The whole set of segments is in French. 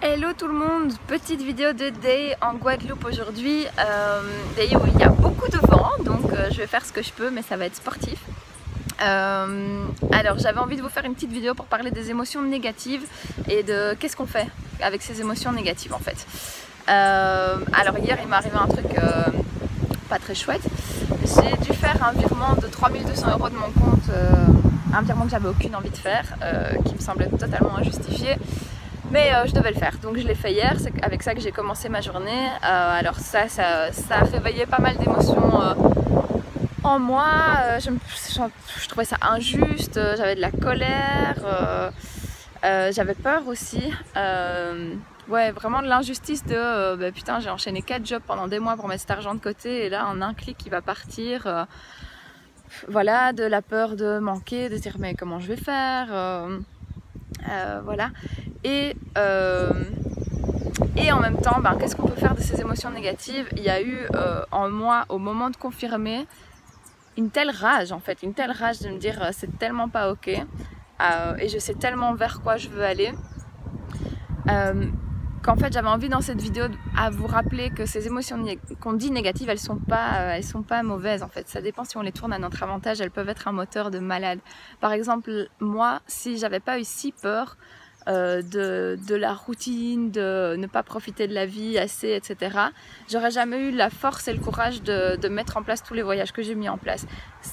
Hello tout le monde, petite vidéo de day en Guadeloupe aujourd'hui, day où il y a beaucoup de vent, donc je vais faire ce que je peux mais ça va être sportif. Alors j'avais envie de vous faire une petite vidéo pour parler des émotions négatives et de qu'est-ce qu'on fait avec ces émotions négatives en fait. Alors hier il m'est arrivé un truc pas très chouette, j'ai dû faire un virement de 3200 € de mon compte, un virement que j'avais aucune envie de faire, qui me semblait totalement injustifié. Mais je devais le faire, donc je l'ai fait hier, c'est avec ça que j'ai commencé ma journée. Alors ça a réveillé pas mal d'émotions en moi. Je trouvais ça injuste, j'avais de la colère, j'avais peur aussi. Ouais, vraiment de l'injustice de putain, j'ai enchaîné 4 jobs pendant des mois pour mettre cet argent de côté et là en un clic il va partir. Voilà, de la peur de manquer, de se dire mais comment je vais faire, voilà. Et en même temps, qu'est-ce qu'on peut faire de ces émotions négatives? Il y a eu en moi, au moment de confirmer, une telle rage en fait, une telle rage de me dire c'est tellement pas ok, et je sais tellement vers quoi je veux aller, qu'en fait j'avais envie dans cette vidéo à vous rappeler que ces émotions qu'on dit négatives, elles sont pas mauvaises en fait. Ça dépend si on les tourne à notre avantage, elles peuvent être un moteur de malade. Par exemple, moi, si j'avais pas eu si peur de la routine, de ne pas profiter de la vie assez, etc., j'aurais jamais eu la force et le courage de mettre en place tous les voyages que j'ai mis en place.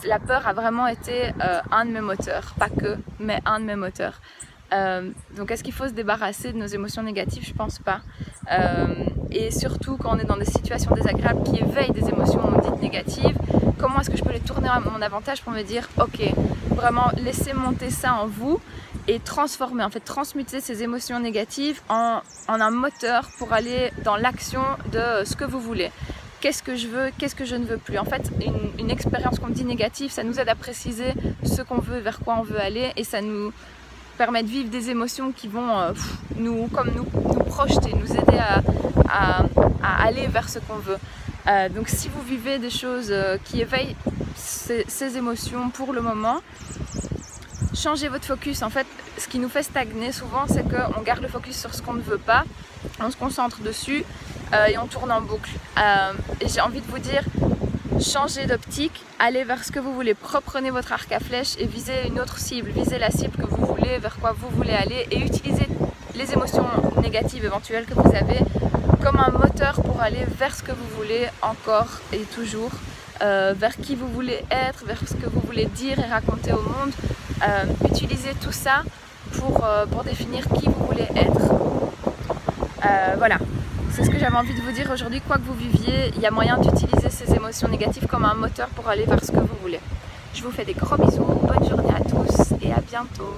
La peur a vraiment été un de mes moteurs, pas que, mais un de mes moteurs. Donc est-ce qu'il faut se débarrasser de nos émotions négatives? Je pense pas. Et surtout quand on est dans des situations désagréables qui éveillent des émotions dites négatives, comment est-ce que je peux les tourner à mon avantage pour me dire ok, vraiment laissez monter ça en vous et transformer, en fait transmuter ces émotions négatives en un moteur pour aller dans l'action de ce que vous voulez. Qu'est-ce que je veux, qu'est-ce que je ne veux plus. En fait, une expérience qu'on dit négative, ça nous aide à préciser ce qu'on veut, vers quoi on veut aller, et ça nous permet de vivre des émotions qui vont nous projeter, nous aider à aller vers ce qu'on veut. Donc si vous vivez des choses qui éveillent ces émotions pour le moment, changez votre focus. En fait, ce qui nous fait stagner souvent, c'est qu'on garde le focus sur ce qu'on ne veut pas, on se concentre dessus et on tourne en boucle. Et j'ai envie de vous dire, changez d'optique, allez vers ce que vous voulez, reprenez votre arc à flèche et visez une autre cible, visez la cible que vous voulez, vers quoi vous voulez aller, et utilisez les émotions négatives éventuelles que vous avez comme un moteur pour aller vers ce que vous voulez encore et toujours, vers qui vous voulez être, vers ce que vous voulez dire et raconter au monde. Utilisez tout ça pour définir qui vous voulez être. Voilà. C'est ce que j'avais envie de vous dire aujourd'hui. Quoi que vous viviez, il y a moyen d'utiliser ces émotions négatives comme un moteur pour aller vers ce que vous voulez. Je vous fais des gros bisous, bonne journée à tous et à bientôt.